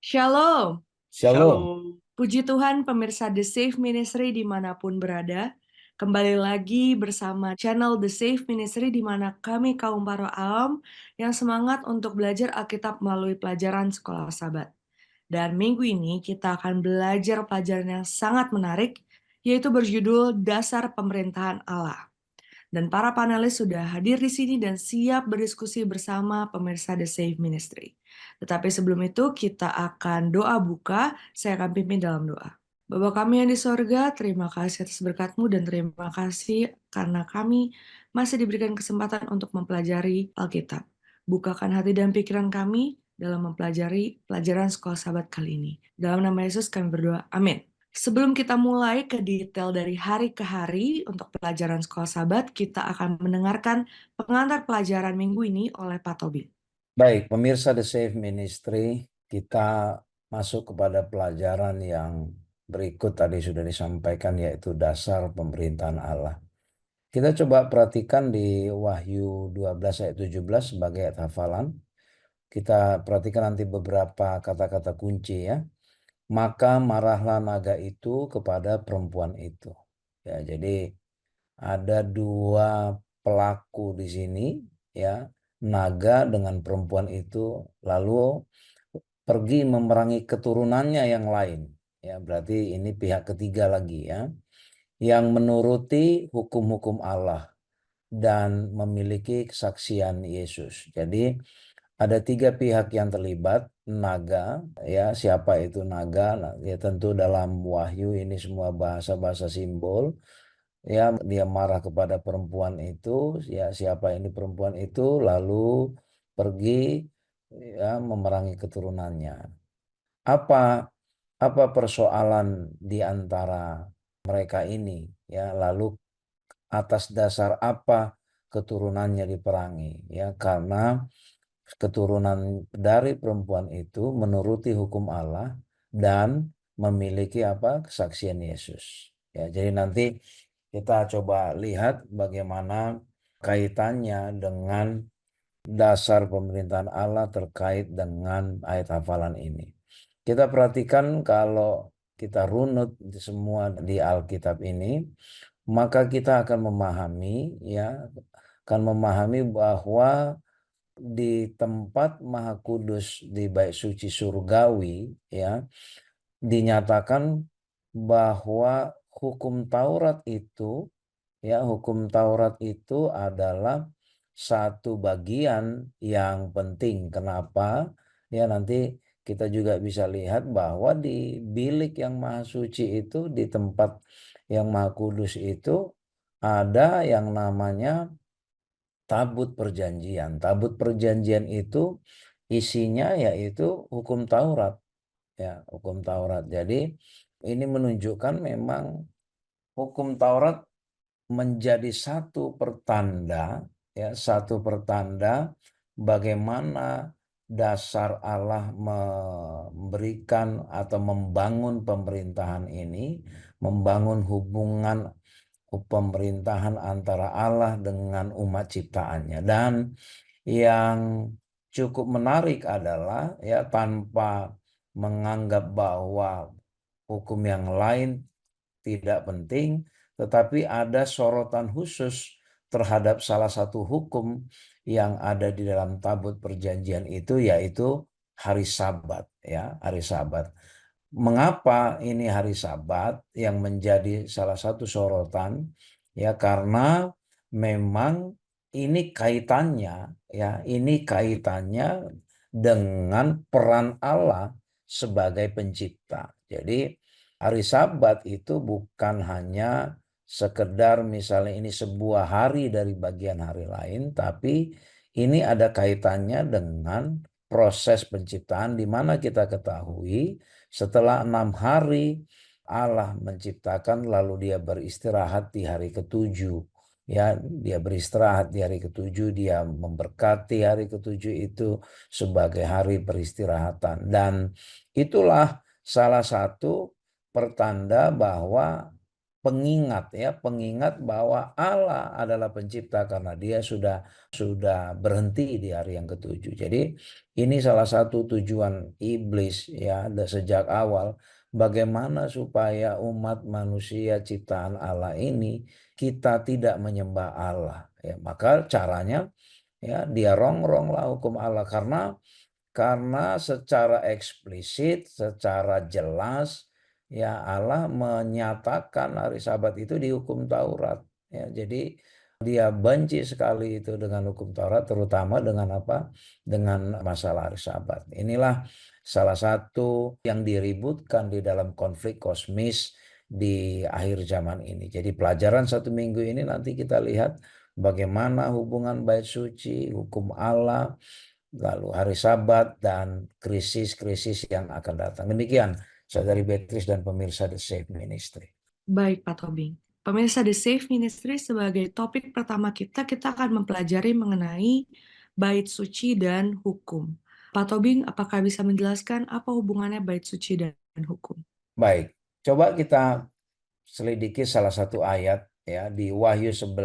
Shalom. Shalom. Puji Tuhan pemirsa The Safe Ministry dimanapun berada. Kembali lagi bersama channel The Safe Ministry di mana kami kaum para alam yang semangat untuk belajar Alkitab melalui pelajaran sekolah Sabat. Dan minggu ini kita akan belajar pelajaran yang sangat menarik, yaitu berjudul Dasar Pemerintahan Allah. Dan para panelis sudah hadir di sini dan siap berdiskusi bersama pemirsa The Safe Ministry. Tetapi sebelum itu kita akan doa buka, saya akan pimpin dalam doa. Bapa kami yang di sorga, terima kasih atas berkat-Mu dan terima kasih karena kami masih diberikan kesempatan untuk mempelajari Alkitab. Bukakan hati dan pikiran kami dalam mempelajari pelajaran sekolah Sabat kali ini. Dalam nama Yesus kami berdoa, amin. Sebelum kita mulai ke detail dari hari ke hari untuk pelajaran sekolah Sabat, kita akan mendengarkan pengantar pelajaran minggu ini oleh Pak Tobit. Baik, pemirsa The Safe Ministry, kita masuk kepada pelajaran yang berikut tadi sudah disampaikan, yaitu dasar pemerintahan Allah. Kita coba perhatikan di Wahyu 12 ayat 17 sebagai ayat hafalan. Kita perhatikan nanti beberapa kata-kata kunci ya. Maka marahlah naga itu kepada perempuan itu. Ya, jadi ada dua pelaku di sini ya, naga dengan perempuan itu lalu pergi memerangi keturunannya yang lain ya, berarti ini pihak ketiga lagi ya, yang menuruti hukum-hukum Allah dan memiliki kesaksian Yesus. Jadi ada tiga pihak yang terlibat, naga ya, siapa itu naga? Nah, ya tentu dalam Wahyu ini semua bahasa-bahasa simbol. Ya, dia marah kepada perempuan itu, ya siapa ini perempuan itu, lalu pergi ya memerangi keturunannya. Apa apa persoalan di antara mereka ini ya, lalu atas dasar apa keturunannya diperangi ya, karena keturunan dari perempuan itu menuruti hukum Allah dan memiliki apa? Kesaksian Yesus. Ya, jadi nanti kita coba lihat bagaimana kaitannya dengan dasar pemerintahan Allah terkait dengan ayat hafalan ini. Kita perhatikan kalau kita runut semua di Alkitab ini, maka kita akan memahami ya, akan memahami bahwa di tempat Maha Kudus di Bait Suci Surgawi ya, dinyatakan bahwa hukum Taurat itu ya, hukum Taurat itu adalah satu bagian yang penting. Kenapa? Ya, nanti kita juga bisa lihat bahwa di bilik yang Maha Suci itu, di tempat yang Maha Kudus itu ada yang namanya tabut perjanjian. Tabut perjanjian itu isinya yaitu hukum Taurat ya, hukum Taurat. Jadi ini menunjukkan memang hukum Taurat menjadi satu pertanda ya, satu pertanda bagaimana dasar Allah memberikan atau membangun pemerintahan ini, membangun hubungan pemerintahan antara Allah dengan umat ciptaannya. Dan yang cukup menarik adalah ya, tanpa menganggap bahwa hukum yang lain tidak penting, tetapi ada sorotan khusus terhadap salah satu hukum yang ada di dalam tabut perjanjian itu, yaitu hari Sabat ya, hari Sabat. Mengapa ini hari Sabat yang menjadi salah satu sorotan? Ya, karena memang ini kaitannya ya, ini kaitannya dengan peran Allah sebagai pencipta. Jadi hari Sabat itu bukan hanya sekedar misalnya ini sebuah hari dari bagian hari lain, tapi ini ada kaitannya dengan proses penciptaan, di mana kita ketahui setelah 6 hari Allah menciptakan, lalu dia beristirahat di hari ketujuh. Ya, dia beristirahat di hari ketujuh, dia memberkati hari ketujuh itu sebagai hari peristirahatan. Dan itulah salah satu pertanda bahwa pengingat ya, pengingat bahwa Allah adalah pencipta karena dia sudah berhenti di hari yang ketujuh. Jadi ini salah satu tujuan iblis ya sejak awal, bagaimana supaya umat manusia ciptaan Allah ini kita tidak menyembah Allah ya. Maka caranya ya dia rongronglah hukum Allah karena secara eksplisit, secara jelas, ya Allah menyatakan hari Sabat itu di hukum Taurat. Ya, jadi dia benci sekali itu dengan hukum Taurat, terutama dengan apa? Dengan masalah hari Sabat. Inilah salah satu yang diributkan di dalam konflik kosmis di akhir zaman ini. Jadi pelajaran 1 minggu ini nanti kita lihat bagaimana hubungan bait suci, hukum Allah, lalu hari Sabat, dan krisis-krisis yang akan datang. Demikian, Saudari Beatrice dan pemirsa The Safe Ministry. Baik, Pak Tobing. Pemirsa The Safe Ministry, sebagai topik pertama kita akan mempelajari mengenai bait suci dan hukum. Pak Tobing, apakah bisa menjelaskan apa hubungannya bait suci dan hukum? Baik, coba kita selidiki salah satu ayat ya di Wahyu 11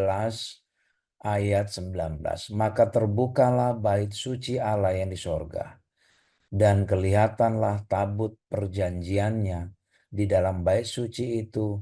ayat 19. Maka terbukalah bait suci Allah yang di sorga, dan kelihatanlah tabut perjanjiannya di dalam bait suci itu,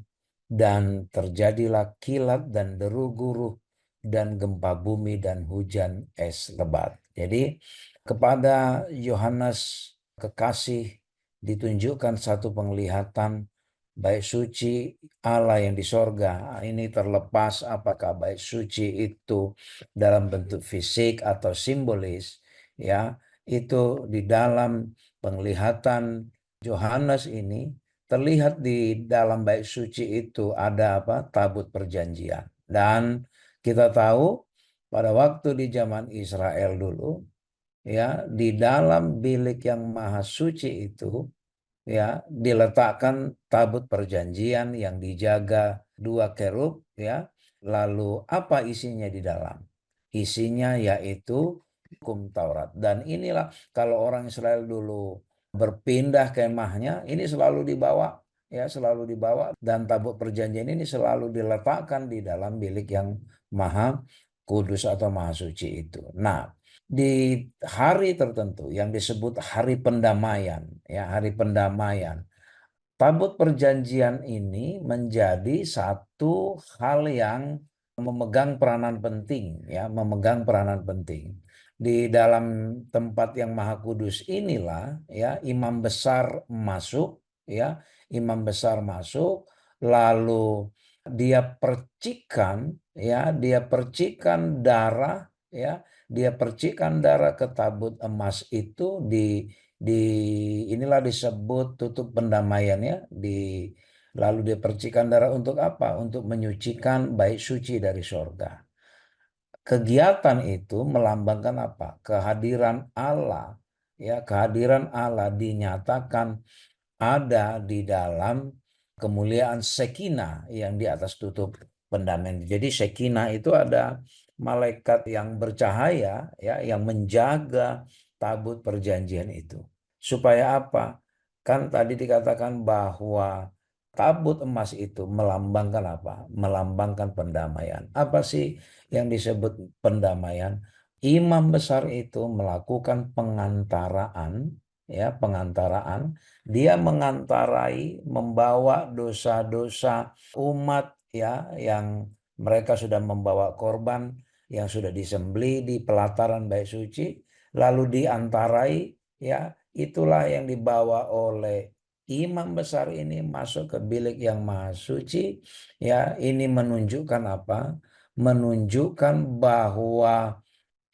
dan terjadilah kilat dan deru guruh dan gempa bumi dan hujan es lebat. Jadi kepada Yohanes kekasih ditunjukkan satu penglihatan bait suci Allah yang di sorga. Ini terlepas apakah bait suci itu dalam bentuk fisik atau simbolis ya, itu di dalam penglihatan Yohanes ini terlihat di dalam bait suci itu ada apa? Tabut perjanjian. Dan kita tahu pada waktu di zaman Israel dulu ya, di dalam bilik yang maha suci itu ya diletakkan tabut perjanjian yang dijaga 2 kerub ya. Lalu apa isinya di dalam? Isinya yaitu hukum Taurat. Dan inilah kalau orang Israel dulu berpindah kemahnya, ini selalu dibawa ya, selalu dibawa, dan tabut perjanjian ini selalu diletakkan di dalam bilik yang maha kudus atau maha suci itu. Nah, di hari tertentu yang disebut hari pendamaian ya, hari pendamaian, tabut perjanjian ini menjadi satu hal yang memegang peranan penting ya, memegang peranan penting. Di dalam tempat yang maha kudus inilah ya imam besar masuk ya, imam besar masuk, lalu dia percikan ya, dia percikan darah ya, dia percikan darah ke tabut emas itu di inilah disebut tutup pendamaiannya, lalu dia percikan darah untuk apa? Untuk menyucikan bait suci dari sorga. Kegiatan itu melambangkan apa? Kehadiran Allah ya, kehadiran Allah dinyatakan ada di dalam kemuliaan Shekinah yang di atas tutup pendamaian. Jadi Shekinah itu ada malaikat yang bercahaya ya, yang menjaga tabut perjanjian itu. Supaya apa? Kan tadi dikatakan bahwa tabut emas itu melambangkan apa? Melambangkan pendamaian. Apa sih yang disebut pendamaian? Imam besar itu melakukan pengantaraan ya, pengantaraan. Dia mengantarai, membawa dosa-dosa umat ya, yang mereka sudah membawa korban yang sudah disembelih di pelataran bait suci, lalu diantarai ya, itulah yang dibawa oleh imam besar ini masuk ke bilik yang maha suci ya. Ini menunjukkan apa? Menunjukkan bahwa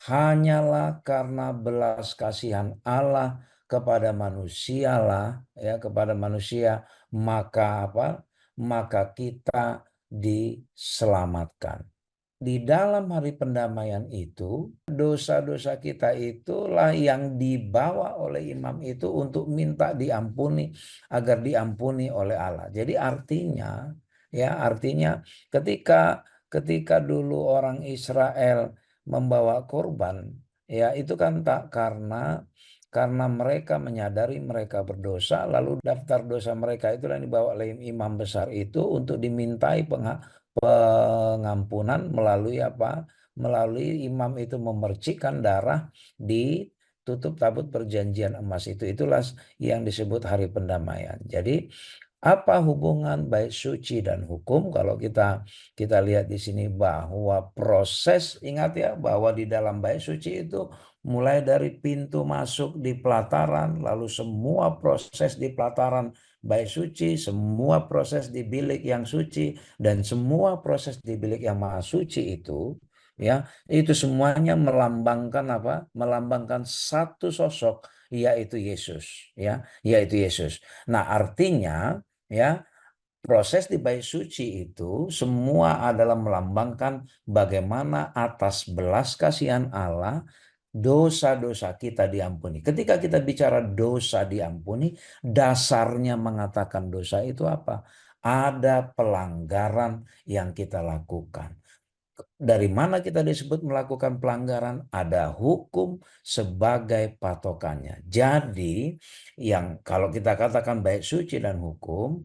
hanyalah karena belas kasihan Allah kepada manusialah ya, kepada manusia, maka apa? Maka kita diselamatkan. Di dalam hari pendamaian itu, dosa-dosa kita itulah yang dibawa oleh imam itu untuk minta diampuni, agar diampuni oleh Allah. Jadi artinya ya, artinya ketika dulu orang Israel membawa korban ya, itu kan tak karena mereka menyadari mereka berdosa, lalu daftar dosa mereka itulah yang dibawa oleh imam besar itu untuk dimintai pengampunan melalui apa? Melalui imam itu memercikkan darah di tutup tabut perjanjian emas itu. Itulah yang disebut hari pendamaian. Jadi apa hubungan bait suci dan hukum? Kalau kita lihat di sini bahwa proses, ingat ya, bahwa di dalam bait suci itu mulai dari pintu masuk di pelataran, lalu semua proses di pelataran bait suci, semua proses di bilik yang suci, dan semua proses di bilik yang maha suci itu, ya, itu semuanya melambangkan apa? Melambangkan satu sosok, yaitu Yesus, ya, yaitu Yesus. Nah, artinya, ya, proses di bait suci itu semua adalah melambangkan bagaimana atas belas kasihan Allah dosa-dosa kita diampuni. Ketika kita bicara dosa diampuni, dasarnya mengatakan dosa itu apa? Ada pelanggaran yang kita lakukan. Dari mana kita disebut melakukan pelanggaran? Ada hukum sebagai patokannya. Jadi, yang kalau kita katakan baik suci dan hukum,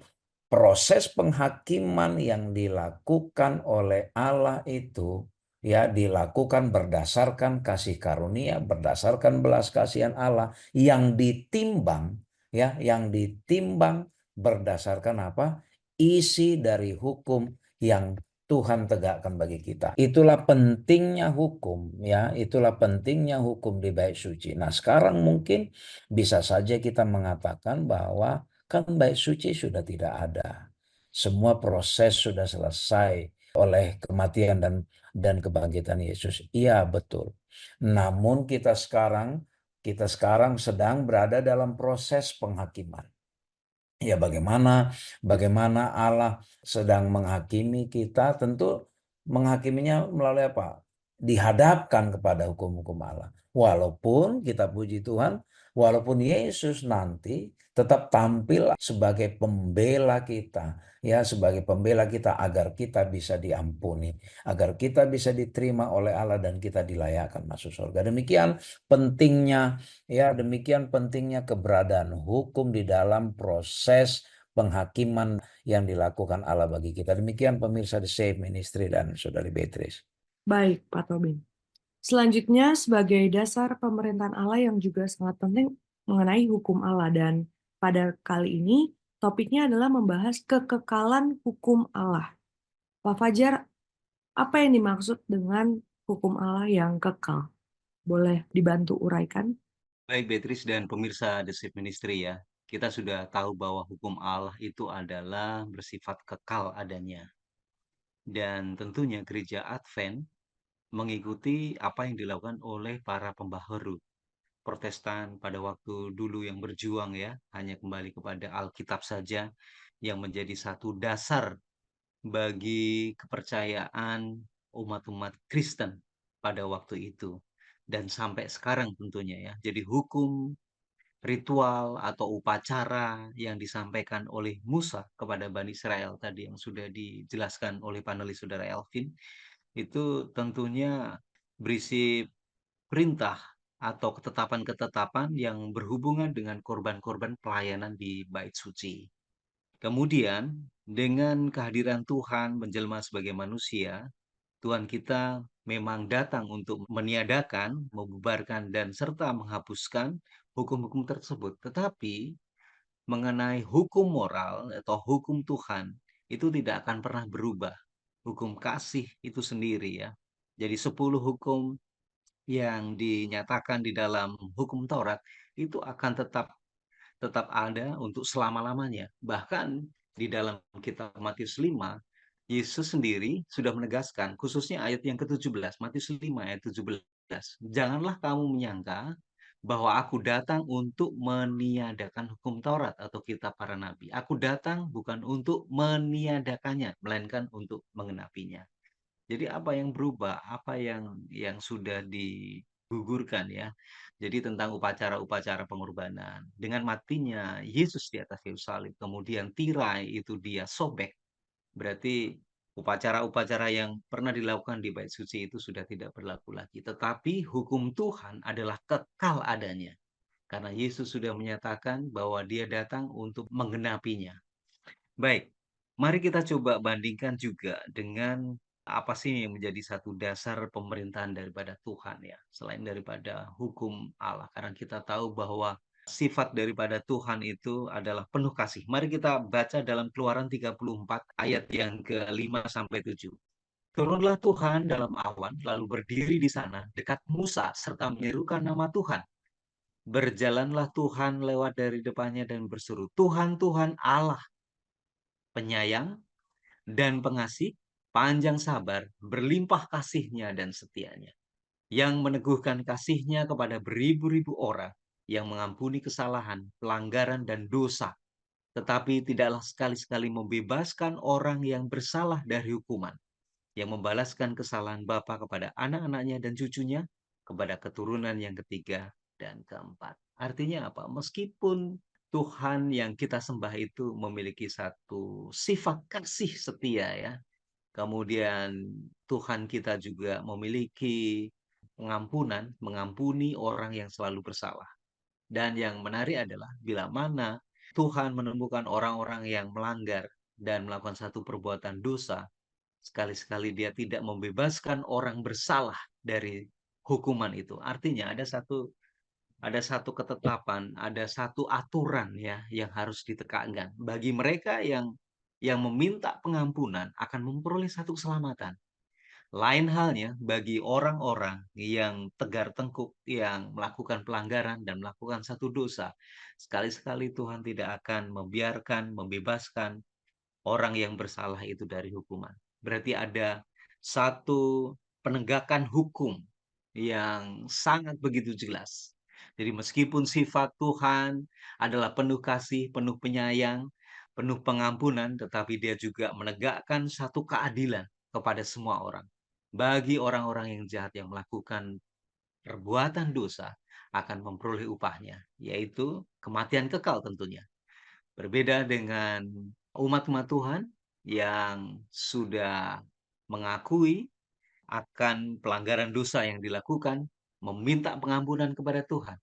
proses penghakiman yang dilakukan oleh Allah itu ya dilakukan berdasarkan kasih karunia, berdasarkan belas kasihan Allah yang ditimbang yang ditimbang berdasarkan apa? Isi dari hukum yang Tuhan tegakkan bagi kita. Itulah pentingnya hukum ya, itulah pentingnya hukum di bait suci. Nah, sekarang mungkin bisa saja kita mengatakan bahwa kan bait suci sudah tidak ada. Semua proses sudah selesai oleh kematian dan kebangkitan Yesus. Iya, betul. Namun kita sekarang sedang berada dalam proses penghakiman. Ya, bagaimana Allah sedang menghakimi kita, tentu menghakiminya melalui apa? Dihadapkan kepada hukum-hukum Allah. Walaupun kita puji Tuhan, walaupun Yesus nanti tetap tampil sebagai pembela kita, ya, sebagai pembela kita agar kita bisa diampuni, agar kita bisa diterima oleh Allah dan kita dilayakkan masuk surga. Demikian pentingnya keberadaan hukum di dalam proses penghakiman yang dilakukan Allah bagi kita. Demikian pemirsa The Safe Ministry dan Saudari Beatrice. Baik, Pak Tobing. Selanjutnya, sebagai dasar pemerintahan Allah yang juga sangat penting mengenai hukum Allah. Dan pada kali ini, topiknya adalah membahas kekekalan hukum Allah. Pak Fajar, apa yang dimaksud dengan hukum Allah yang kekal? Boleh dibantu uraikan? Baik, Beatrice dan pemirsa The Safe Ministry ya. Kita sudah tahu bahwa hukum Allah itu adalah bersifat kekal adanya. Dan tentunya gereja Advent mengikuti apa yang dilakukan oleh para pembaharu Protestan pada waktu dulu yang berjuang ya, hanya kembali kepada Alkitab saja yang menjadi satu dasar bagi kepercayaan umat-umat Kristen pada waktu itu. Dan sampai sekarang tentunya ya. Jadi hukum ritual atau upacara yang disampaikan oleh Musa kepada Bani Israel tadi yang sudah dijelaskan oleh panelis Saudara Elvin, itu tentunya berisi perintah atau ketetapan-ketetapan yang berhubungan dengan korban-korban pelayanan di bait suci. Kemudian, dengan kehadiran Tuhan menjelma sebagai manusia, Tuhan kita memang datang untuk meniadakan, membubarkan, dan serta menghapuskan hukum-hukum tersebut. Tetapi mengenai hukum moral atau hukum Tuhan, itu tidak akan pernah berubah. Hukum kasih itu sendiri ya. Jadi 10 hukum yang dinyatakan di dalam hukum Taurat itu akan tetap tetap ada untuk selama-lamanya. Bahkan di dalam kitab Matius 5, Yesus sendiri sudah menegaskan, khususnya ayat yang ke-17, Matius 5 ayat 17. Janganlah kamu menyangka bahwa aku datang untuk meniadakan hukum Taurat atau kitab para nabi. Aku datang bukan untuk meniadakannya, melainkan untuk mengenapinya. Jadi apa yang berubah, apa yang sudah digugurkan ya. Jadi tentang upacara-upacara pengorbanan. Dengan matinya Yesus di atas kayu salib, kemudian tirai itu dia sobek. Berarti upacara-upacara yang pernah dilakukan di bait suci itu sudah tidak berlaku lagi. Tetapi hukum Tuhan adalah kekal adanya. karena Yesus sudah menyatakan bahwa dia datang untuk menggenapinya. Baik, mari kita coba bandingkan juga dengan apa sih yang menjadi satu dasar pemerintahan daripada Tuhan ya, selain daripada hukum Allah. Karena kita tahu bahwa sifat daripada Tuhan itu adalah penuh kasih. Mari kita baca dalam Keluaran 34 ayat yang ke-5 sampai 7. Turunlah Tuhan dalam awan, lalu berdiri di sana dekat Musa serta menyerukan nama Tuhan. Berjalanlah Tuhan lewat dari depannya dan berseru, Tuhan, Tuhan Allah, penyayang dan pengasih, panjang sabar, berlimpah kasihnya dan setianya, yang meneguhkan kasihnya kepada beribu-ribu orang, yang mengampuni kesalahan, pelanggaran, dan dosa, tetapi tidaklah sekali-sekali membebaskan orang yang bersalah dari hukuman, yang membalaskan kesalahan bapa kepada anak-anaknya dan cucunya, kepada keturunan yang ketiga dan keempat. Artinya apa? Meskipun Tuhan yang kita sembah itu memiliki satu sifat kasih setia ya, kemudian Tuhan kita juga memiliki pengampunan, mengampuni orang yang selalu bersalah. Dan yang menarik adalah bila mana Tuhan menemukan orang-orang yang melanggar dan melakukan satu perbuatan dosa, sekali-sekali dia tidak membebaskan orang bersalah dari hukuman itu. Artinya ada satu ketetapan, ada satu aturan ya yang harus ditegakkan. Bagi mereka yang meminta pengampunan akan memperoleh satu keselamatan. Lain halnya bagi orang-orang yang tegar tengkuk, yang melakukan pelanggaran dan melakukan satu dosa. Sekali-sekali Tuhan tidak akan membiarkan, membebaskan orang yang bersalah itu dari hukuman. Berarti ada satu penegakan hukum yang sangat begitu jelas. Jadi meskipun sifat Tuhan adalah penuh kasih, penuh penyayang, penuh pengampunan, tetapi dia juga menegakkan satu keadilan kepada semua orang. Bagi orang-orang yang jahat yang melakukan perbuatan dosa akan memperoleh upahnya, yaitu kematian kekal tentunya. Berbeda dengan umat-umat Tuhan yang sudah mengakui akan pelanggaran dosa yang dilakukan, meminta pengampunan kepada Tuhan,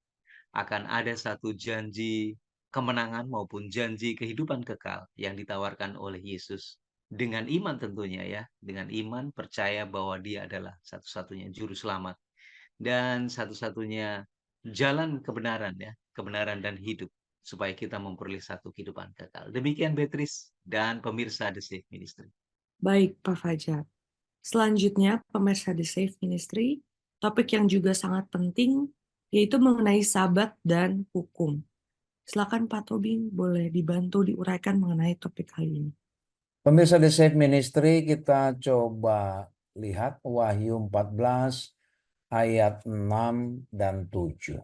akan ada satu janji kemenangan maupun janji kehidupan kekal yang ditawarkan oleh Yesus. Dengan iman tentunya ya, dengan iman percaya bahwa dia adalah satu-satunya juru selamat dan satu-satunya jalan kebenaran ya, kebenaran dan hidup supaya kita memperoleh satu kehidupan kekal. Demikian Beatrice dan pemirsa The Safe Ministry. Baik, Pak Fajar. Selanjutnya, pemirsa The Safe Ministry, topik yang juga sangat penting yaitu mengenai sabat dan hukum. Silakan Pak Tobing, boleh dibantu diuraikan mengenai topik kali ini. Pemirsa The Safe Ministry, kita coba lihat Wahyu 14 ayat 6 dan 7.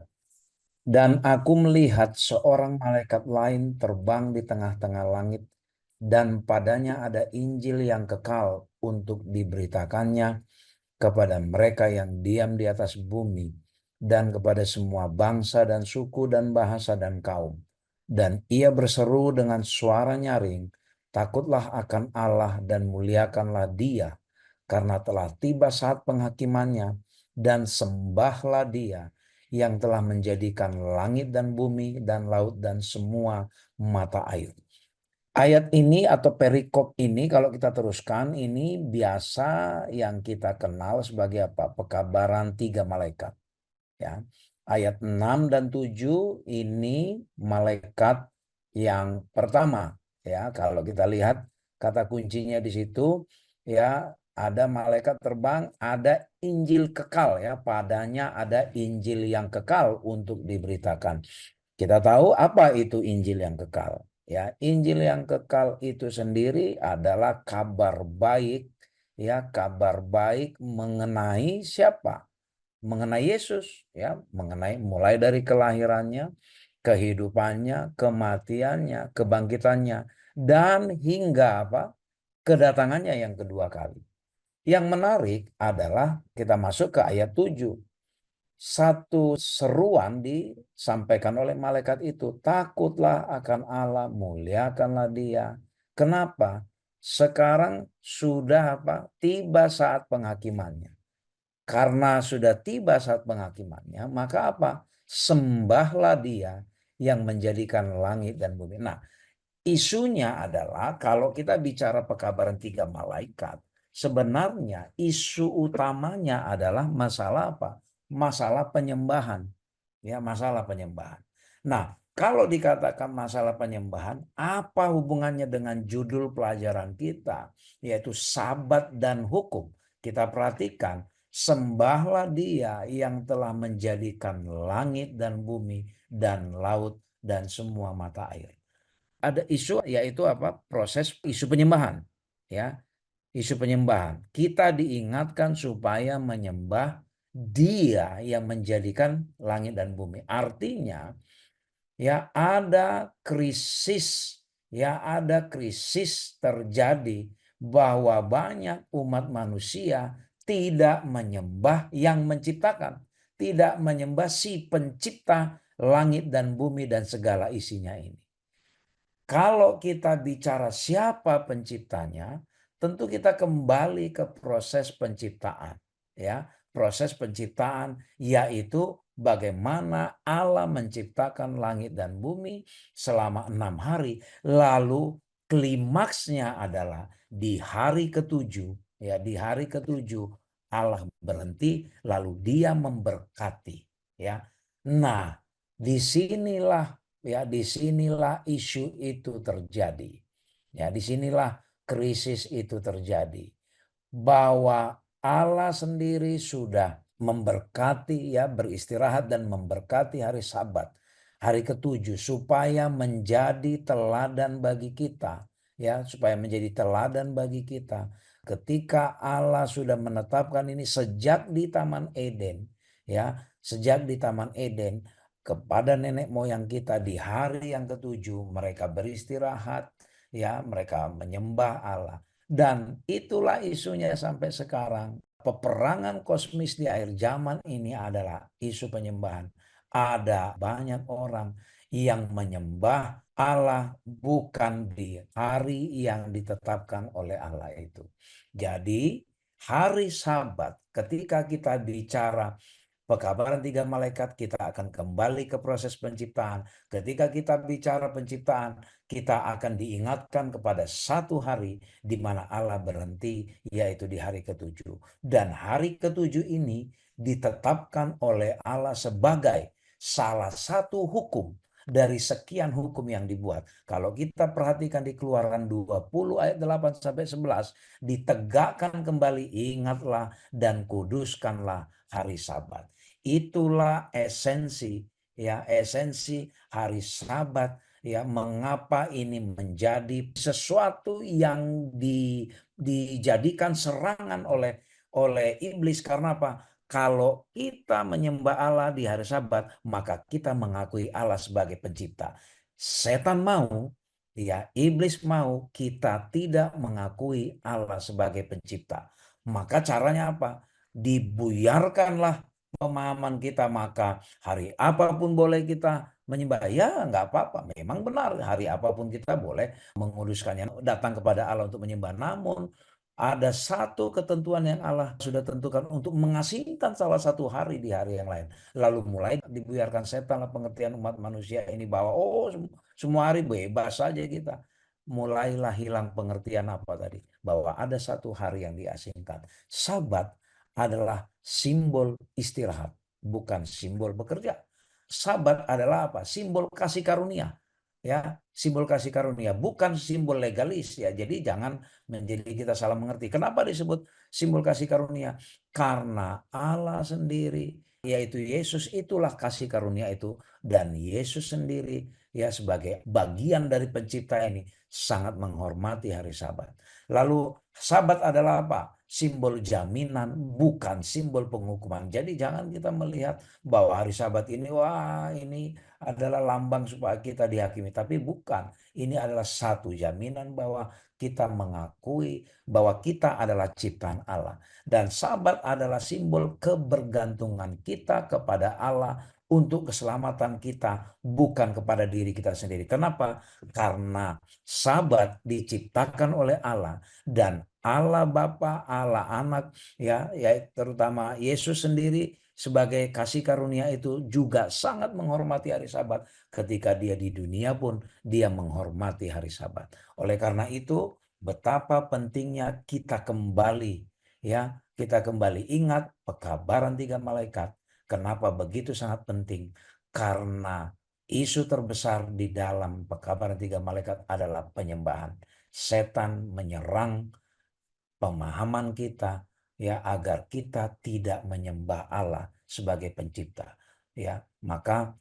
Dan aku melihat seorang malaikat lain terbang di tengah-tengah langit, dan padanya ada Injil yang kekal untuk diberitakannya kepada mereka yang diam di atas bumi, dan kepada semua bangsa dan suku dan bahasa dan kaum. Dan ia berseru dengan suara nyaring, takutlah akan Allah dan muliakanlah Dia, karena telah tiba saat penghakimannya, dan sembahlah Dia yang telah menjadikan langit dan bumi dan laut dan semua mata air. Ayat ini atau perikop ini kalau kita teruskan, ini biasa yang kita kenal sebagai apa? Pekabaran 3 malaikat. Ya. Ayat 6 dan 7 ini malaikat yang pertama. Ya, kalau kita lihat kata kuncinya di situ, ya, ada malaikat terbang, ada Injil kekal ya, padanya ada Injil yang kekal untuk diberitakan. Kita tahu apa itu Injil yang kekal. Ya, Injil yang kekal itu sendiri adalah kabar baik, ya, kabar baik mengenai siapa? Mengenai Yesus, ya, mengenai mulai dari kelahirannya, kehidupannya, kematiannya, kebangkitannya, dan hingga apa? Kedatangannya yang kedua kali. Yang menarik adalah kita masuk ke ayat 7. Satu seruan disampaikan oleh malaikat itu, takutlah akan Allah, muliakanlah Dia. Kenapa? Sekarang sudah apa? Tiba saat penghakimannya. Karena sudah tiba saat penghakimannya, maka apa? sembahlah Dia yang menjadikan langit dan bumi. Nah, isunya adalah kalau kita bicara pekabaran 3 malaikat, sebenarnya isu utamanya adalah masalah apa? Masalah penyembahan. Ya, masalah penyembahan. Nah, kalau dikatakan masalah penyembahan, apa hubungannya dengan judul pelajaran kita, yaitu Sabat dan Hukum? Kita perhatikan, sembahlah Dia yang telah menjadikan langit dan bumi dan laut dan semua mata air. Ada isu yaitu apa? Proses isu penyembahan, ya. Isu penyembahan. Kita diingatkan supaya menyembah Dia yang menjadikan langit dan bumi. Artinya, ya ada krisis terjadi bahwa banyak umat manusia tidak menyembah yang menciptakan, tidak menyembah si pencipta langit dan bumi dan segala isinya ini. Kalau kita bicara siapa penciptanya, tentu kita kembali ke proses penciptaan, ya. Proses penciptaan yaitu bagaimana Allah menciptakan langit dan bumi selama 6 hari, lalu klimaksnya adalah di hari ketujuh, ya, di hari ketujuh Allah berhenti lalu Dia memberkati, ya. Nah, disinilah isu itu terjadi. Ya, disinilah krisis itu terjadi. Bahwa Allah sendiri sudah memberkati, ya, beristirahat dan memberkati hari Sabat, hari ketujuh, supaya menjadi teladan bagi kita, ya, supaya menjadi teladan bagi kita. Ketika Allah sudah menetapkan ini sejak di Taman Eden, ya, sejak di Taman Eden, kepada nenek moyang kita di hari yang ketujuh mereka beristirahat, ya, mereka menyembah Allah. Dan itulah isunya sampai sekarang. Peperangan kosmis di akhir zaman ini adalah isu penyembahan. Ada banyak orang yang menyembah Allah bukan di hari yang ditetapkan oleh Allah itu. Jadi hari Sabat ketika kita bicara pekabaran 3 malaikat, kita akan kembali ke proses penciptaan. Ketika kita bicara penciptaan, kita akan diingatkan kepada satu hari di mana Allah berhenti, yaitu di hari ketujuh. Dan hari ketujuh ini ditetapkan oleh Allah sebagai salah satu hukum dari sekian hukum yang dibuat. Kalau kita perhatikan di Keluaran 20 ayat 8 sampai 11, ditegakkan kembali, ingatlah dan kuduskanlah hari Sabat. Itulah esensi, ya, esensi hari Sabat, ya. Mengapa ini menjadi sesuatu yang dijadikan serangan oleh iblis? Karena apa? Kalau kita menyembah Allah di hari Sabat, maka kita mengakui Allah sebagai pencipta. Setan mau, ya, iblis mau kita tidak mengakui Allah sebagai pencipta. Maka caranya apa? Dibuyarkanlah pemahaman kita, maka hari apapun boleh kita menyembah. Ya, nggak apa-apa. Memang benar hari apapun kita boleh menguduskannya, datang kepada Allah untuk menyembah. Namun ada satu ketentuan yang Allah sudah tentukan untuk mengasingkan salah satu hari di hari yang lain. Lalu mulai dibuyarkan setan pengertian umat manusia ini bahwa semua hari bebas saja kita. Mulailah hilang pengertian apa tadi? Bahwa ada satu hari yang diasingkan. Sabat adalah simbol istirahat, bukan simbol bekerja. Sabat adalah apa? Simbol kasih karunia. Ya, simbol kasih karunia, bukan simbol legalis, ya. Jadi jangan menjadi kita salah mengerti. Kenapa disebut simbol kasih karunia? Karena Allah sendiri, yaitu Yesus, itulah kasih karunia itu, dan Yesus sendiri, ya, sebagai bagian dari pencipta ini sangat menghormati hari Sabat. Lalu Sabat adalah apa? Simbol jaminan, bukan simbol penghukuman. Jadi jangan kita melihat bahwa hari Sabat ini, wah, ini adalah lambang supaya kita dihakimi. Tapi bukan. Ini adalah satu jaminan bahwa kita mengakui bahwa kita adalah ciptaan Allah. Dan Sabat adalah simbol kebergantungan kita kepada Allah untuk keselamatan kita, bukan kepada diri kita sendiri. Kenapa? Karena Sabat diciptakan oleh Allah, dan Allah Bapa, Allah Anak, ya terutama Yesus sendiri sebagai kasih karunia itu juga sangat menghormati hari Sabat. Ketika dia di dunia pun dia menghormati hari Sabat. Oleh karena itu, betapa pentingnya kita kembali, ya, kita kembali ingat pekabaran 3 malaikat. Kenapa begitu sangat penting? Karena isu terbesar di dalam pekabaran 3 malaikat adalah penyembahan. Setan menyerang pemahaman kita, ya, agar kita tidak menyembah Allah sebagai pencipta, ya. Maka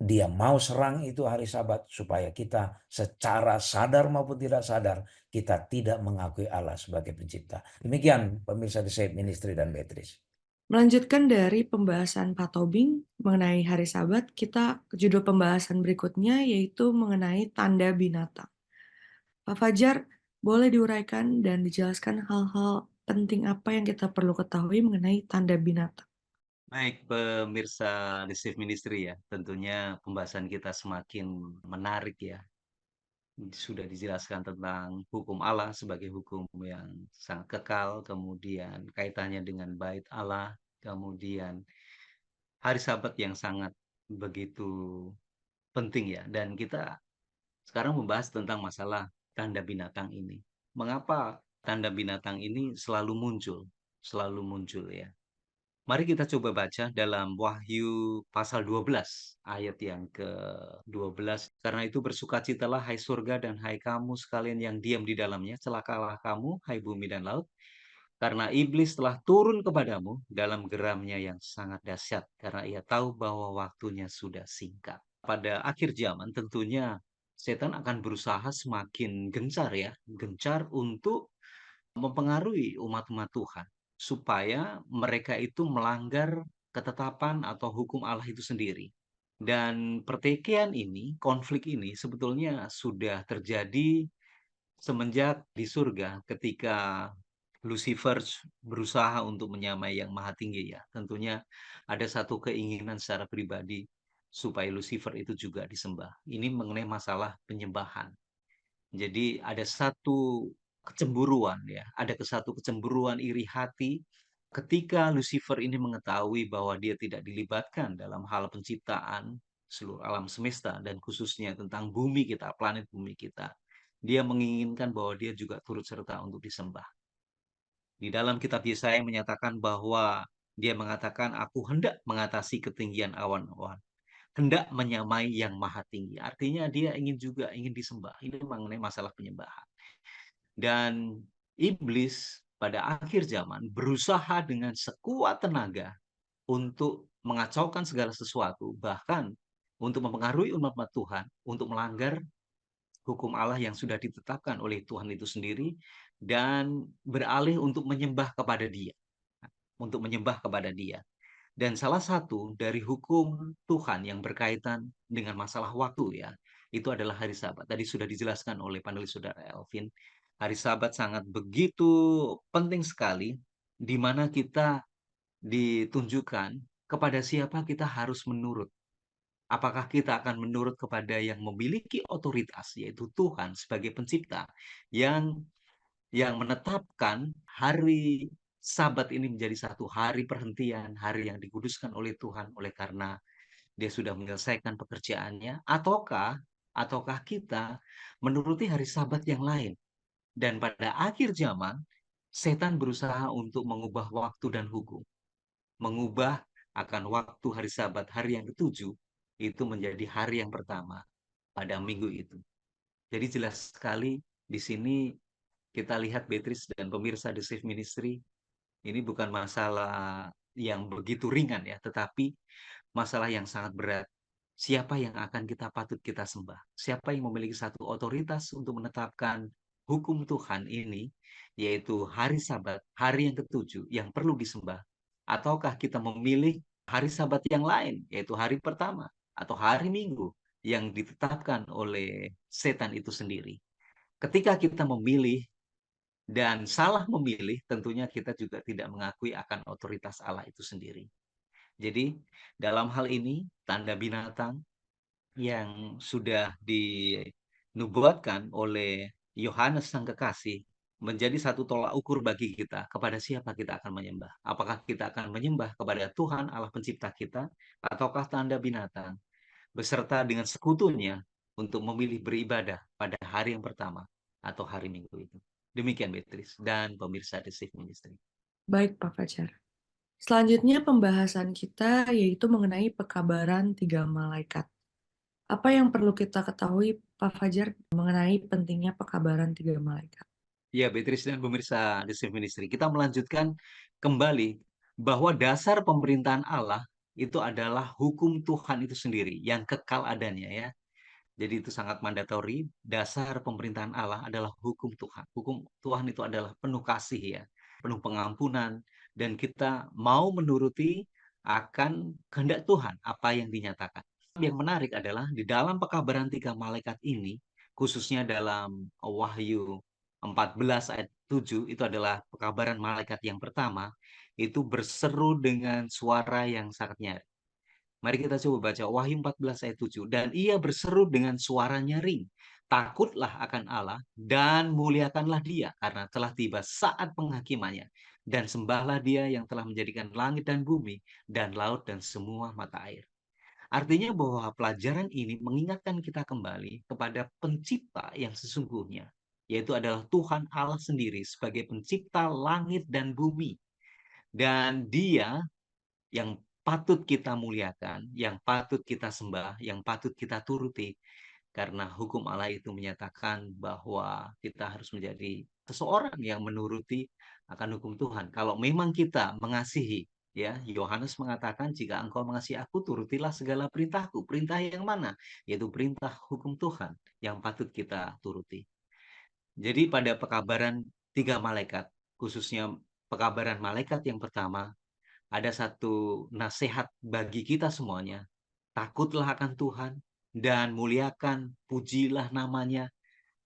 dia mau serang itu hari Sabat supaya kita secara sadar maupun tidak sadar kita tidak mengakui Allah sebagai pencipta. Demikian pemirsa The Safe Ministry dan Beatrice. Melanjutkan dari pembahasan Pak Tobing mengenai hari Sabat, kita ke judul pembahasan berikutnya yaitu mengenai tanda binatang. Pak Fajar, boleh diuraikan dan dijelaskan hal-hal penting apa yang kita perlu ketahui mengenai tanda binatang? Baik, pemirsa The Safe Ministry ya, tentunya pembahasan kita semakin menarik ya. Sudah dijelaskan tentang hukum Allah sebagai hukum yang sangat kekal, kemudian kaitannya dengan bait Allah, kemudian hari Sabat yang sangat begitu penting ya. Dan kita sekarang membahas tentang masalah tanda binatang ini. Mengapa tanda binatang ini selalu muncul? Selalu muncul ya. Mari kita coba baca dalam Wahyu pasal 12 ayat yang ke-12. Karena itu bersukacitalah hai surga dan hai kamu sekalian yang diam di dalamnya. Celakalah kamu hai bumi dan laut. Karena iblis telah turun kepadamu dalam geramnya yang sangat dahsyat. Karena ia tahu bahwa waktunya sudah singkat. Pada akhir zaman tentunya setan akan berusaha semakin gencar ya. Gencar untuk mempengaruhi umat-umat Tuhan supaya mereka itu melanggar ketetapan atau hukum Allah itu sendiri. Dan pertikaian ini, konflik ini sebetulnya sudah terjadi semenjak di surga ketika Lucifer berusaha untuk menyamai yang maha tinggi ya. Tentunya ada satu keinginan secara pribadi supaya Lucifer itu juga disembah. Ini mengenai masalah penyembahan. Jadi ada satu kecemburuan ya, ada satu kecemburuan iri hati ketika Lucifer ini mengetahui bahwa dia tidak dilibatkan dalam hal penciptaan seluruh alam semesta dan khususnya tentang bumi kita, planet bumi kita. Dia menginginkan bahwa dia juga turut serta untuk disembah. Di dalam kitab Yesaya menyatakan bahwa dia mengatakan, aku hendak mengatasi ketinggian awan-awan, hendak menyamai yang maha tinggi. Artinya dia ingin disembah. Ini mengenai masalah penyembahan. Dan iblis pada akhir zaman berusaha dengan sekuat tenaga untuk mengacaukan segala sesuatu, bahkan untuk mempengaruhi umat-umat Tuhan, untuk melanggar hukum Allah yang sudah ditetapkan oleh Tuhan itu sendiri, dan beralih untuk menyembah kepada dia. Untuk menyembah kepada dia. Dan salah satu dari hukum Tuhan yang berkaitan dengan masalah waktu ya, itu adalah hari Sabat. Tadi sudah dijelaskan oleh panelis saudara Elvin. Hari Sabat sangat begitu penting sekali, di mana kita ditunjukkan kepada siapa kita harus menurut. Apakah kita akan menurut kepada yang memiliki otoritas, yaitu Tuhan sebagai pencipta, yang menetapkan hari Sabat ini menjadi satu hari perhentian, hari yang dikuduskan oleh Tuhan oleh karena dia sudah menyelesaikan pekerjaannya, ataukah kita menuruti hari Sabat yang lain. Dan pada akhir zaman, setan berusaha untuk mengubah waktu dan hukum. Mengubah akan waktu hari Sabat, hari yang ketujuh, itu menjadi hari yang pertama pada minggu itu. Jadi jelas sekali di sini kita lihat Beatrice dan pemirsa The Safe Ministry, ini bukan masalah yang begitu ringan ya, tetapi masalah yang sangat berat. Siapa yang akan patut kita sembah? Siapa yang memiliki satu otoritas untuk menetapkan hukum Tuhan ini, yaitu hari Sabat, hari yang ketujuh yang perlu disembah? Ataukah kita memilih hari Sabat yang lain, yaitu hari pertama atau hari Minggu yang ditetapkan oleh setan itu sendiri? Ketika kita memilih dan salah memilih, tentunya kita juga tidak mengakui akan otoritas Allah itu sendiri. Jadi, dalam hal ini, tanda binatang yang sudah dinubuatkan oleh Yohanes Sang Kekasih menjadi satu tolak ukur bagi kita kepada siapa kita akan menyembah. Apakah kita akan menyembah kepada Tuhan Allah pencipta kita, ataukah tanda binatang, beserta dengan sekutunya untuk memilih beribadah pada hari yang pertama atau hari Minggu itu. Demikian Beatrice dan pemirsa The Safe Ministry. Baik, Pak Fajar. Selanjutnya pembahasan kita yaitu mengenai pekabaran 3 malaikat. Apa yang perlu kita ketahui, Pak Fajar, mengenai pentingnya pekabaran 3 malaikat? Ya, Beatrice dan pemirsa The Safe Ministry, kita melanjutkan kembali bahwa dasar pemerintahan Allah itu adalah hukum Tuhan itu sendiri yang kekal adanya ya. Jadi itu sangat mandatori. Dasar pemerintahan Allah adalah hukum Tuhan. Hukum Tuhan itu adalah penuh kasih ya, penuh pengampunan, dan kita mau menuruti akan kehendak Tuhan apa yang dinyatakan. Yang menarik adalah di dalam pekabaran 3 malaikat ini, khususnya dalam Wahyu 14 ayat 7, itu adalah pekabaran malaikat yang pertama, itu berseru dengan suara yang sangat nyaring. Mari kita coba baca Wahyu 14 ayat 7. Dan ia berseru dengan suara nyaring. Takutlah akan Allah dan muliakanlah dia karena telah tiba saat penghakimannya. Dan sembahlah dia yang telah menjadikan langit dan bumi dan laut dan semua mata air. Artinya bahwa pelajaran ini mengingatkan kita kembali kepada pencipta yang sesungguhnya, yaitu adalah Tuhan Allah sendiri sebagai pencipta langit dan bumi. Dan dia yang patut kita muliakan, yang patut kita sembah, yang patut kita turuti. Karena hukum Allah itu menyatakan bahwa kita harus menjadi seseorang yang menuruti akan hukum Tuhan. Kalau memang kita mengasihi, ya, Yohanes mengatakan, jika engkau mengasihi aku, turutilah segala perintahku. Perintah yang mana? Yaitu perintah hukum Tuhan yang patut kita turuti. Jadi pada pekabaran 3 malaikat, khususnya pekabaran malaikat yang pertama, ada satu nasihat bagi kita semuanya. Takutlah akan Tuhan dan muliakan, pujilah namanya,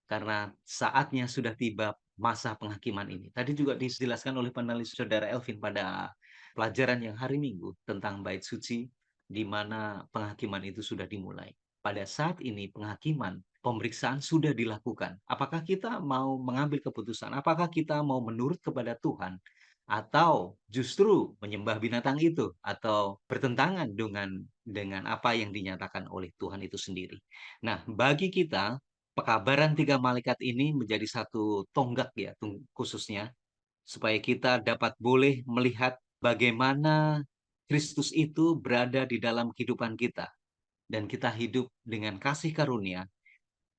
karena saatnya sudah tiba masa penghakiman ini. Tadi juga dijelaskan oleh penulis Saudara Elvin pada pelajaran yang hari Minggu tentang bait suci, di mana penghakiman itu sudah dimulai. Pada saat ini penghakiman, pemeriksaan sudah dilakukan. Apakah kita mau mengambil keputusan? Apakah kita mau menurut kepada Tuhan? Atau justru menyembah binatang itu? Atau bertentangan dengan apa yang dinyatakan oleh Tuhan itu sendiri? Nah, bagi kita, pekabaran 3 malaikat ini menjadi satu tonggak ya, khususnya supaya kita dapat boleh melihat bagaimana Kristus itu berada di dalam kehidupan kita dan kita hidup dengan kasih karunia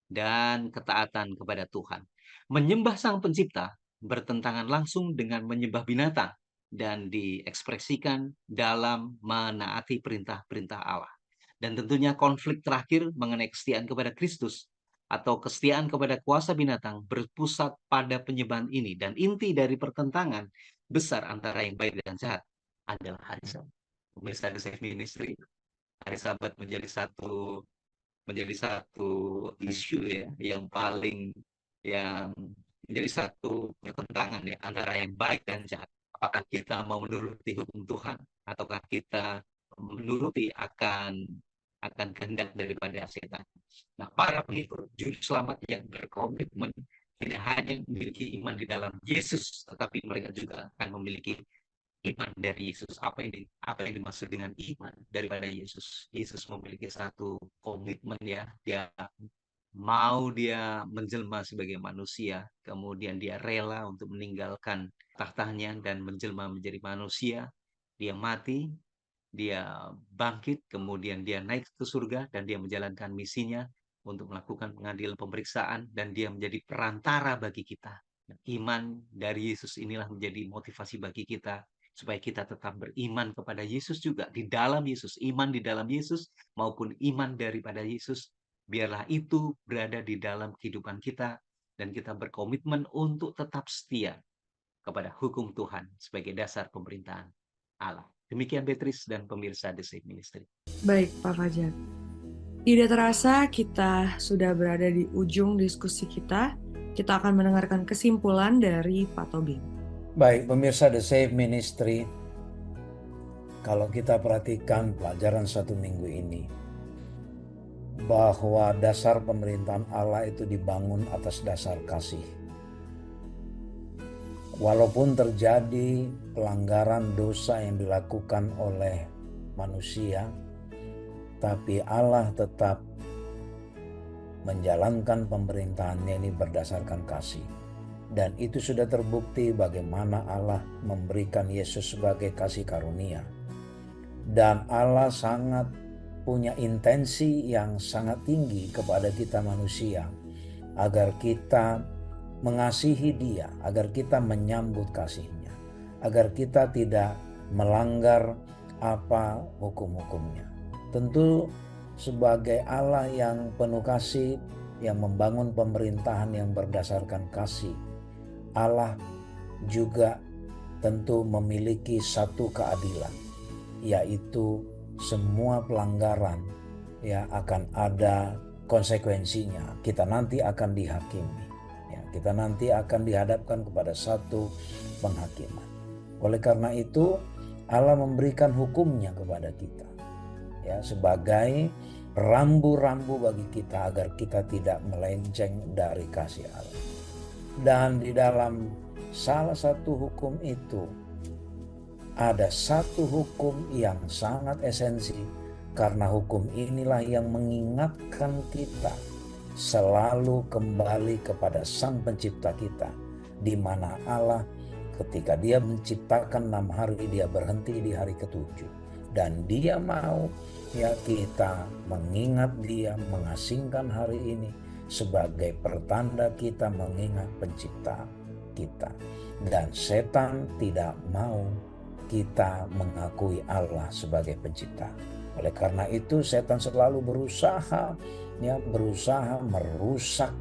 dan ketaatan kepada Tuhan. Menyembah Sang Pencipta bertentangan langsung dengan menyembah binatang dan diekspresikan dalam menaati perintah-perintah Allah. Dan tentunya konflik terakhir mengenai kesetiaan kepada Kristus atau kesetiaan kepada kuasa binatang berpusat pada penyembahan ini. Dan inti dari pertentangan besar antara yang baik dan jahat adalah hari Sabat. Pemirsa The Safe Ministry, hari Sabat menjadi satu isu ya yang menjadi satu pertentangan ya antara yang baik dan jahat. Apakah kita mau menuruti hukum Tuhan ataukah kita menuruti akan kehendak daripada setan. Nah, para pengikut juru selamat yang berkomitmen tidak hanya memiliki iman di dalam Yesus, tetapi mereka juga akan memiliki iman dari Yesus. Apa yang dimaksud dengan iman daripada Yesus? Yesus memiliki satu komitmen ya, dia menjelma sebagai manusia, kemudian dia rela untuk meninggalkan tahtanya dan menjelma menjadi manusia, dia mati, dia bangkit, kemudian dia naik ke surga dan dia menjalankan misinya untuk melakukan pengadilan pemeriksaan dan dia menjadi perantara bagi kita. Iman dari Yesus inilah menjadi motivasi bagi kita supaya kita tetap beriman kepada Yesus juga di dalam Yesus, iman di dalam Yesus maupun iman daripada Yesus, biarlah itu berada di dalam kehidupan kita dan kita berkomitmen untuk tetap setia kepada hukum Tuhan sebagai dasar pemerintahan Allah. Demikian Beatrice dan pemirsa The Safe Ministry. Baik, Pak Fajar. Tidak terasa kita sudah berada di ujung diskusi kita. Kita akan mendengarkan kesimpulan dari Pak Tobing. Baik, pemirsa The Safe Ministry, kalau kita perhatikan pelajaran 1 minggu ini, bahwa dasar pemerintahan Allah itu dibangun atas dasar kasih. Walaupun terjadi pelanggaran dosa yang dilakukan oleh manusia, tapi Allah tetap menjalankan pemerintahannya ini berdasarkan kasih. Dan itu sudah terbukti bagaimana Allah memberikan Yesus sebagai kasih karunia. Dan Allah sangat punya intensi yang sangat tinggi kepada kita manusia, agar kita mengasihi Dia, agar kita menyambut kasih-Nya, agar kita tidak melanggar apa hukum-hukumnya. Tentu sebagai Allah yang penuh kasih, yang membangun pemerintahan yang berdasarkan kasih, Allah juga tentu memiliki satu keadilan, yaitu semua pelanggaran ya akan ada konsekuensinya. Kita nanti akan dihakimi. Ya, kita nanti akan dihadapkan kepada satu penghakiman. Oleh karena itu, Allah memberikan hukumnya kepada kita, ya, sebagai rambu-rambu bagi kita agar kita tidak melenceng dari kasih Allah. Dan di dalam salah satu hukum itu ada satu hukum yang sangat esensi, karena hukum inilah yang mengingatkan kita selalu kembali kepada Sang Pencipta kita, di mana Allah ketika Dia menciptakan 6 hari, Dia berhenti di hari ke-7, dan Dia mau ya kita mengingat Dia, mengasingkan hari ini sebagai pertanda kita mengingat Pencipta kita. Dan setan tidak mau kita mengakui Allah sebagai Pencipta. Oleh karena itu setan selalu berusaha merusak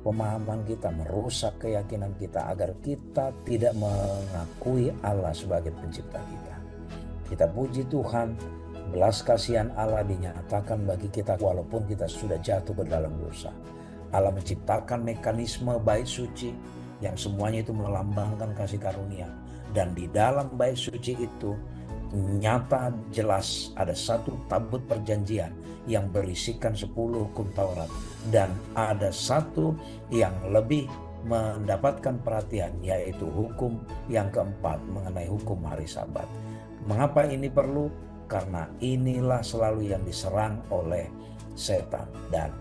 pemahaman kita, merusak keyakinan kita agar kita tidak mengakui Allah sebagai Pencipta kita. Kita puji Tuhan, belas kasihan Allah dinyatakan bagi kita walaupun kita sudah jatuh ke dalam dosa. Allah menciptakan mekanisme bait suci yang semuanya itu melambangkan kasih karunia. Dan di dalam bait suci itu nyata jelas ada satu tabut perjanjian yang berisikan 10 hukum Taurat, dan ada satu yang lebih mendapatkan perhatian, yaitu hukum yang keempat mengenai hukum hari Sabat. Mengapa ini perlu? Karena inilah selalu yang diserang oleh setan. Dan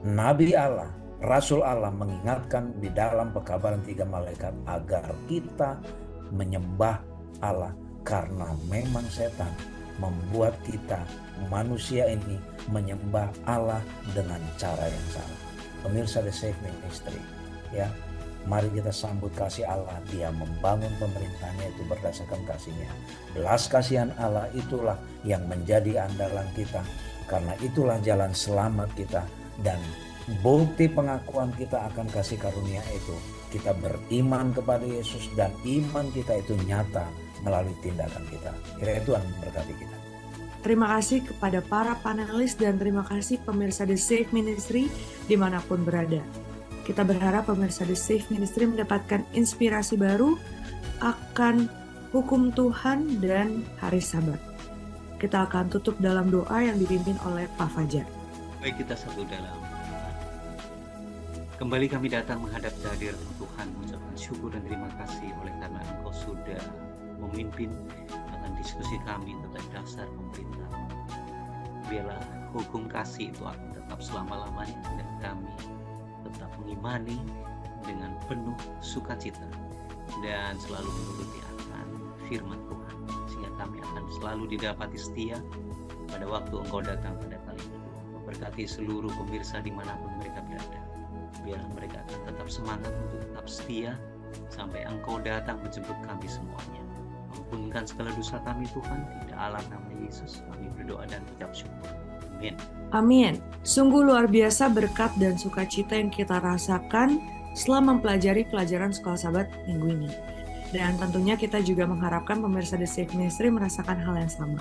Nabi Allah, Rasul Allah mengingatkan di dalam pekabaran 3 malaikat agar kita menyembah Allah, karena memang setan membuat kita manusia ini menyembah Allah dengan cara yang salah. Pemirsa The Safe Ministry, ya, mari kita sambut kasih Allah. Dia membangun pemerintahannya itu berdasarkan kasihnya. Belas kasihan Allah itulah yang menjadi andalan kita, karena itulah jalan selamat kita. Dan bukti pengakuan kita akan kasih karunia itu, kita beriman kepada Yesus, dan iman kita itu nyata melalui tindakan kita. Kiranya Tuhan memberkati kita. Terima kasih kepada para panelis dan terima kasih pemirsa The Safe Ministry dimanapun berada. Kita berharap pemirsa The Safe Ministry mendapatkan inspirasi baru akan hukum Tuhan dan hari Sabat. Kita akan tutup dalam doa yang dipimpin oleh Pak Fajar. Baik, kita satu dalam. Kembali kami datang menghadap kehadiran Tuhan, mengucapkan syukur dan terima kasih oleh karena Engkau sudah memimpin dalam diskusi kami tentang dasar pemerintahan. Biarlah hukum kasih itu akan tetap selama-lamanya, dan kami tetap mengimani dengan penuh sukacita dan selalu menuruti akan firman Tuhan, sehingga kami akan selalu didapati setia pada waktu Engkau datang pada kali kedua. Memberkati seluruh pemirsa dimanapun mereka berada. Biarlah mereka akan tetap semangat untuk tetap setia sampai Engkau datang menjemput kami semuanya. Ampunkan segala dosa kami Tuhan, di dalam nama Yesus kami berdoa dan ucap syukur. Amin. Amin. Sungguh luar biasa berkat dan sukacita yang kita rasakan setelah mempelajari pelajaran Sekolah Sabat minggu ini. Dan tentunya kita juga mengharapkan pemirsa The Safe Ministry merasakan hal yang sama.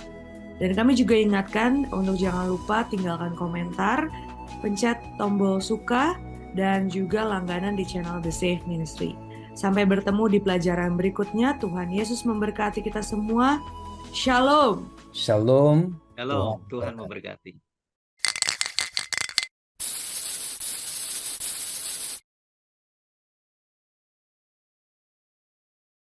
Dan kami juga ingatkan untuk jangan lupa tinggalkan komentar, pencet tombol suka, dan juga langganan di channel The Safe Ministry. Sampai bertemu di pelajaran berikutnya. Tuhan Yesus memberkati kita semua. Shalom. Shalom. Shalom, Tuhan memberkati.